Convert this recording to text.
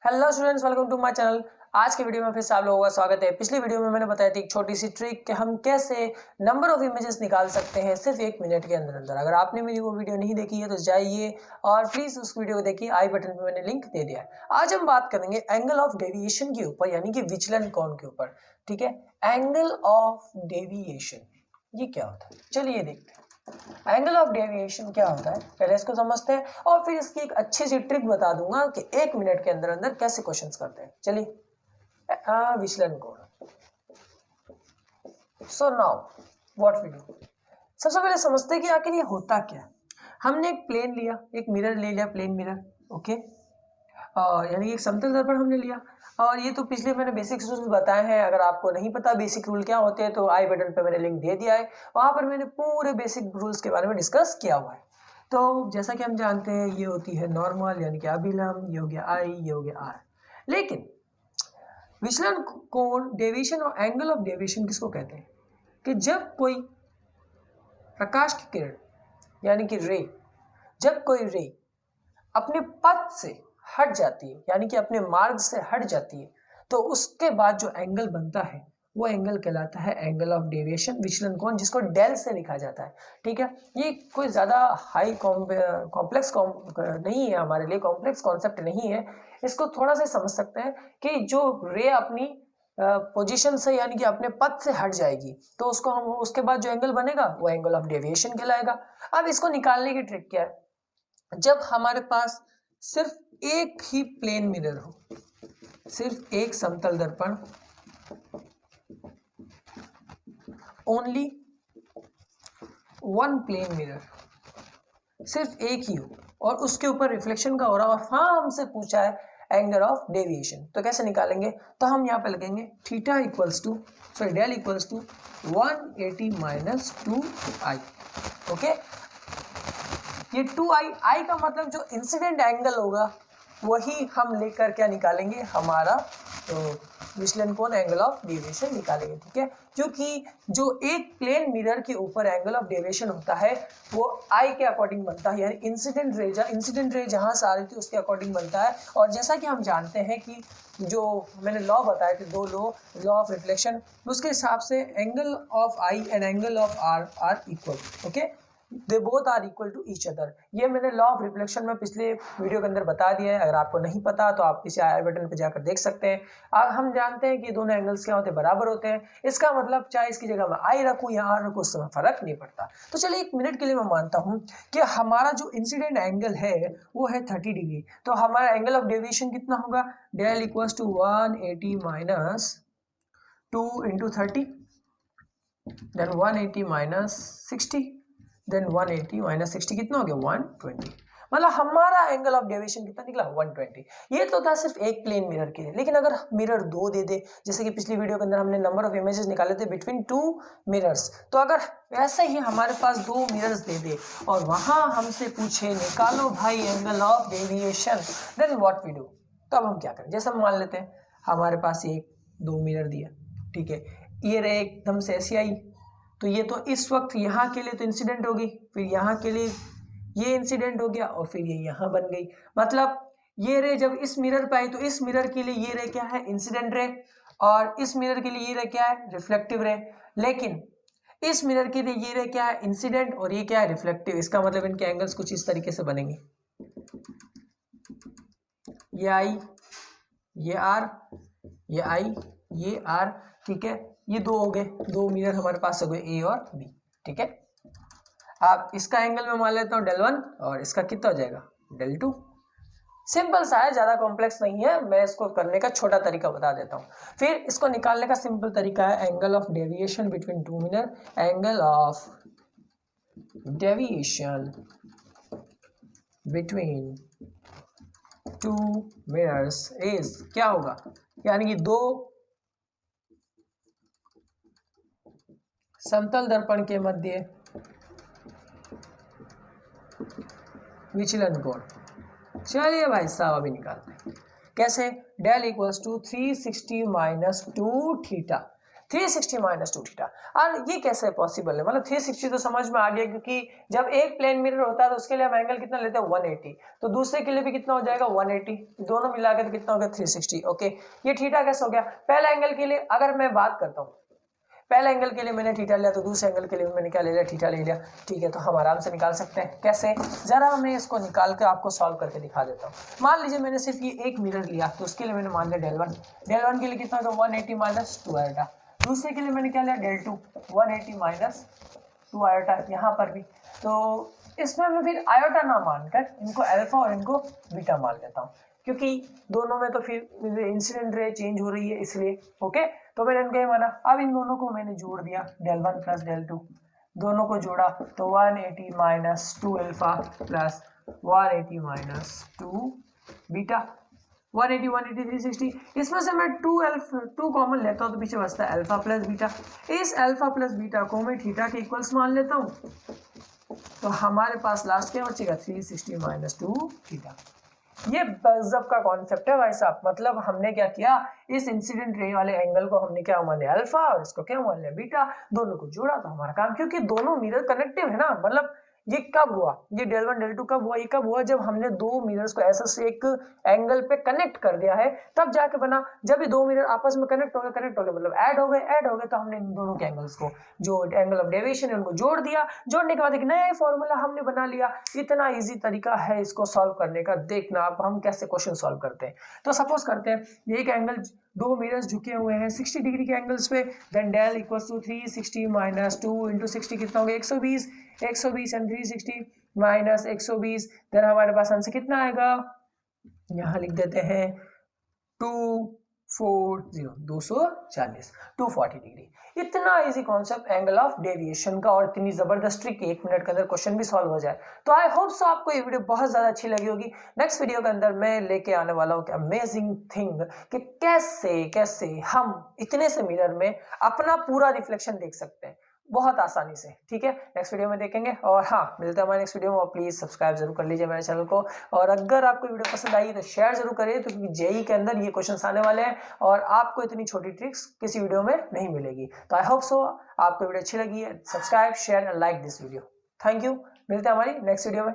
Hello students, welcome to my channel. आज के video में फिर से आप लोगों का स्वागत है। पिछली वीडियो में मैंने बताया थी एक छोटी सी ट्रिक कि हम कैसे नंबर ऑफ इमेजेस निकाल सकते हैं सिर्फ 1 मिनट के अंदर अंदर। अगर आपने मेरी वो वीडियो नहीं देखी है तो जाइए और प्लीज उस वीडियो को देखिए, आई बटन पे मैंने लिंक दे दिया है। आज हम बात करेंगे एंगल ऑफ डेविएशन के ऊपर, यानी कि विचलन कोण के ऊपर। ठीक है, एंगल ऑफ डेविएशन ये क्या होता है, चलिए देखते हैं। एंगल ऑफ डेविएशन क्या होता है, पहले इसको समझते हैं और फिर इसकी एक अच्छी सी ट्रिक बता दूंगा कि 1 मिनट के अंदर अंदर कैसे क्वेश्चंस करते हैं। चलिए, विचलन कोण। So now what we do, सबसे पहले समझते हैं कि आखिर ये होता क्या है। हमने एक प्लेन लिया, एक मिरर ले लिया, प्लेन मिरर, ओके, यानी एक समतल दर्पण हमने लिया। और ये तो पिछले मैंने बेसिक रूल्स बताए हैं। अगर आपको नहीं पता बेसिक रूल क्या होते हैं तो आई बटन पे मैंने लिंक दे दिया है, वहां पर मैंने पूरे बेसिक रूल्स के बारे में डिस्कस किया हुआ है। तो जैसा कि हम जानते हैं ये होती है नॉर्मल, यानी कि अभिलंब, ये हो गया आई, ये हो गया आर। लेकिन विचलन कोण, डेविएशन और एंगल ऑफ डेविएशन किसको कहते हैं कि जब कोई प्रकाश की किरण यानी कि रे, जब कोई रे अपने पथ से हट जाती है, यानी कि अपने मार्ग से हट जाती है, तो उसके बाद जो एंगल बनता है वो एंगल कहलाता है एंगल ऑफ डेविएशन, विचलन कोण, जिसको डेल से लिखा जाता है। ठीक है, ये कोई ज़्यादा हाई कॉम्प्लेक्स नहीं है, हमारे लिए कॉम्प्लेक्स कॉन्सेप्ट नहीं है। इसको थोड़ा सा समझ सकते हैं कि जो रे अपनी पोजीशन से यानी कि अपने पथ से हट जाएगी तो उसको हम, उसके बाद जो एंगल बनेगा वो एंगल ऑफ डेविएशन कहलाएगा। अब इसको निकालने की ट्रिक क्या है, जब हमारे पास सिर्फ एक ही प्लेन मिरर हो, सिर्फ एक समतल दर्पण, ओनली वन प्लेन मिरर, सिर्फ एक ही हो और उसके ऊपर रिफ्लेक्शन का हो रहा और हाँ हमसे पूछा है एंगल ऑफ डेविएशन, तो कैसे निकालेंगे। तो हम यहाँ पे लगेंगे theta equals to, sorry del equals to 180 minus 2i। Okay, ये 2i, आई का मतलब जो इंसिडेंट एंगल होगा वही हम लेकर क्या निकालेंगे, हमारा तो विचलन कोण, एंगल ऑफ डेविएशन निकालेंगे। ठीक है, क्योंकि जो एक प्लेन मिरर के ऊपर एंगल ऑफ डेविएशन होता है वो आई के अकॉर्डिंग बनता है, यानी इंसिडेंट रे जहां से आ रही थी उसके अकॉर्डिंग बनता है। और जैसा कि हम जानते हैं कि जो मैंने लॉ बताए थे, दो लॉ ऑफ रिफ्लेक्शन, उसके हिसाब से angle of I and angle of R are equal. Okay, they both are equal to each other. ये मैंने लॉ ऑफ रिफ्लेक्शन में पिछले वीडियो के अंदर बता दिया है। अगर आपको नहीं पता तो आप इसे आई बटन पे जाकर देख सकते हैं। अब हम जानते हैं कि दोनों एंगल्स क्या होते हैं, बराबर होते हैं। इसका मतलब चाहे इसकी जगह मैं आई रखूं या आर रखूं, उससे फर्क नहीं पड़ता। तो चलिए 1 मिनट के लिए मैं मानता हूं कि हमारा जो इंसिडेंट एंगल है वो है 30 डिग्री, तो हमारा एंगल ऑफ डेविएशन कितना होगा, del equals to 180 minus 2 into 30, then 180 minus 60, then 180 minus 60 कितना हो गया, 120। मतलब हमारा एंगल ऑफ डेविएशन कितना निकला, 120। ये तो था सिर्फ एक प्लेन मिरर के लिए। लेकिन अगर मिरर दो दे दे, जैसे कि पिछली वीडियो के अंदर हमने नंबर ऑफ इमेजेस निकाले थे बिटवीन 2 मिरर्स, तो अगर ऐसे ही हमारे पास 2 मिरर्स दे दे और वहां हमसे पूछे निकालो भाई angle of deviation, then what we do. तो अब हम क्या करें, जैसे हम मान लेते हैं हमारे पास एक 2 मिरर दिया, ठीक है, ये रे एकदम से ऐसी आई, तो ये तो इस वक्त यहाँ के लिए तो इंसिडेंट होगी, फिर यहाँ के लिए ये इंसिडेंट हो गया और फिर ये यहाँ बन गई। मतलब ये रे जब इस मिरर पे आई तो इस मिरर के लिए ये रे क्या है, इंसिडेंट रे, और इस मिरर के लिए ये रे क्या है, रिफ्लेक्टिव रे। लेकिन इस मिरर के लिए ये रे क्या है, इंसिडेंट, और ये क्या है, रिफ्लेक्टिव। इसका मतलब इनके एंगल्स कुछ इस तरीके से बनेंगे, ये आई, ये आर, ये आई, ये आर। ठीक है, ये दो हो गए, 2 मिरर हमारे पास हो गए, ए और बी। ठीक है, आप इसका एंगल में मान लेता हूँ डेल 1 और इसका कितना हो जाएगा, डेल 2। सिंपल सा है, ज्यादा कॉम्प्लेक्स नहीं है। मैं इसको करने का छोटा तरीका बता देता हूँ। फिर इसको निकालने का सिंपल तरीका है angle of deviation between 2 mirror. Angle of deviation between 2 mirrors is क्या होगा, यानी कि 2 समतल दर्पण के मध्य विचलन कोण। चलिए भाई साहब अभी निकालते हैं कैसे, del equals to 360 minus 2 theta. 360 minus 2 theta. और ये कैसे पॉसिबल है, मतलब 360 तो समझ में आ गया, क्योंकि जब एक प्लेन मिरर होता है तो उसके लिए हम एंगल कितना लेते हैं 180, तो दूसरे के लिए भी कितना हो जाएगा 180, दोनों मिला के तो कितना हो गया 360। ओके, ये थीटा कैसे हो गया, पहला एंगल के लिए अगर मैं बात करता हूँ, पहले एंगल के लिए मैंने थीटा लिया तो दूसरे एंगल के लिए मैंने क्या ले लिया, थीटा ले लिया। ठीक है, तो हम आराम से निकाल सकते हैं। कैसे, जरा मैं इसको निकाल कर आपको सॉल्व करके दिखा देता हूँ। मान लीजिए मैंने सिर्फ ये एक मिरर लिया, तो उसके लिए मैंने मान लिया del 1, del 1 के लिए कितना होगा 180 माइनस 2 आयोटा। दूसरे के लिए मैंने क्या लिया del 2, 180 माइनस 2 आयोटा। यहाँ पर भी तो इसमें मैं फिर आयोटा ना मानकर इनको अल्फा और इनको बीटा मान लेता हूँ, क्योंकि दोनों में तो फिर इंसिडेंट रे चेंज हो रही है इसलिए। ओके, तो मैंने इनको ये माना। अब इन दोनों को मैंने जोड़ दिया, del 1 प्लस del 2, दोनों को जोड़ा तो 180 minus 2 alpha plus 180 minus 2 beta. 180 180 360, इसमें से मैं 2 कॉमन लेता हूँ तो पीछे बचता है अल्फा प्लस बीटा। इस अल्फा प्लस बीटा को मैं थीटा के इक्वल्स मान लेता हूँ, तो हमारे पास लास्ट क्या बचेगा 360 माइनस 2 थीटा। ये गजब का कॉन्सेप्ट है भाई साहब, मतलब हमने क्या किया, इस इंसिडेंट रे वाले एंगल को हमने क्या मान लिया अल्फा और इसको क्या मान लिया बीटा, दोनों को जोड़ा तो हमारा काम, क्योंकि दोनों मिरर कनेक्टिव है ना। मतलब ये कब हुआ, ये del 1 del 2 कब हुआ, ये कब हुआ जब हमने दो मिरर्स को ऐसा से एक एंगल पे कनेक्ट कर दिया है, तब जाके बना। जब ये दो मिरर आपस में कनेक्ट हो गए मतलब ऐड हो गए तो हमने इन दोनों के एंगल्स को, जो एंगल ऑफ डेविएशन है उनको जोड़ दिया। जोड़ने के बाद एक नया फॉर्मूला हमने बना लिया। इतना इजी तरीका है इसको सॉल्व करने का। देखना आप हम कैसे क्वेश्चन सॉल्व करते हैं। तो सपोज करते हैं एक एंगल, दो मिरर्स झुके हुए हैं 60 डिग्री के एंगल्स पे, then del equals to 360 minus 2 into 60 कितना हो गया 120 एंड 360 माइनस 120, देन हमारे पास आंसर कितना आएगा, यहाँ लिख देते हैं 240 डिग्री। इतना easy concept angle of deviation का, और इतनी जबरदस्त ट्रिक 1 मिनट के अंदर क्वेश्चन भी सॉल्व हो जाए। तो आई होप सो आपको ये वीडियो बहुत ज्यादा अच्छी लगी होगी। नेक्स्ट वीडियो के अंदर मैं लेके आने वाला हूँ अमेजिंग थिंग कि कैसे हम इतने से मिरर में अपना पूरा रिफ्लेक्शन देख सकते हैं बहुत आसानी से। ठीक है, नेक्स्ट वीडियो में देखेंगे। और हाँ, मिलते हैं हमारे नेक्स्ट वीडियो में, और प्लीज सब्सक्राइब जरूर कर लीजिए मेरे चैनल को। और अगर आपको वीडियो पसंद आई तो शेयर जरूर करिए, तो क्योंकि जेई के अंदर ये क्वेश्चंस आने वाले हैं और आपको इतनी छोटी ट्रिक्स किसी वीडियो में नहीं मिलेगी। तो आई होप सो आपको वीडियो अच्छी लगी है। Subscribe, share and like this video. Thank you, मिलते हैं हमारी नेक्स्ट वीडियो में।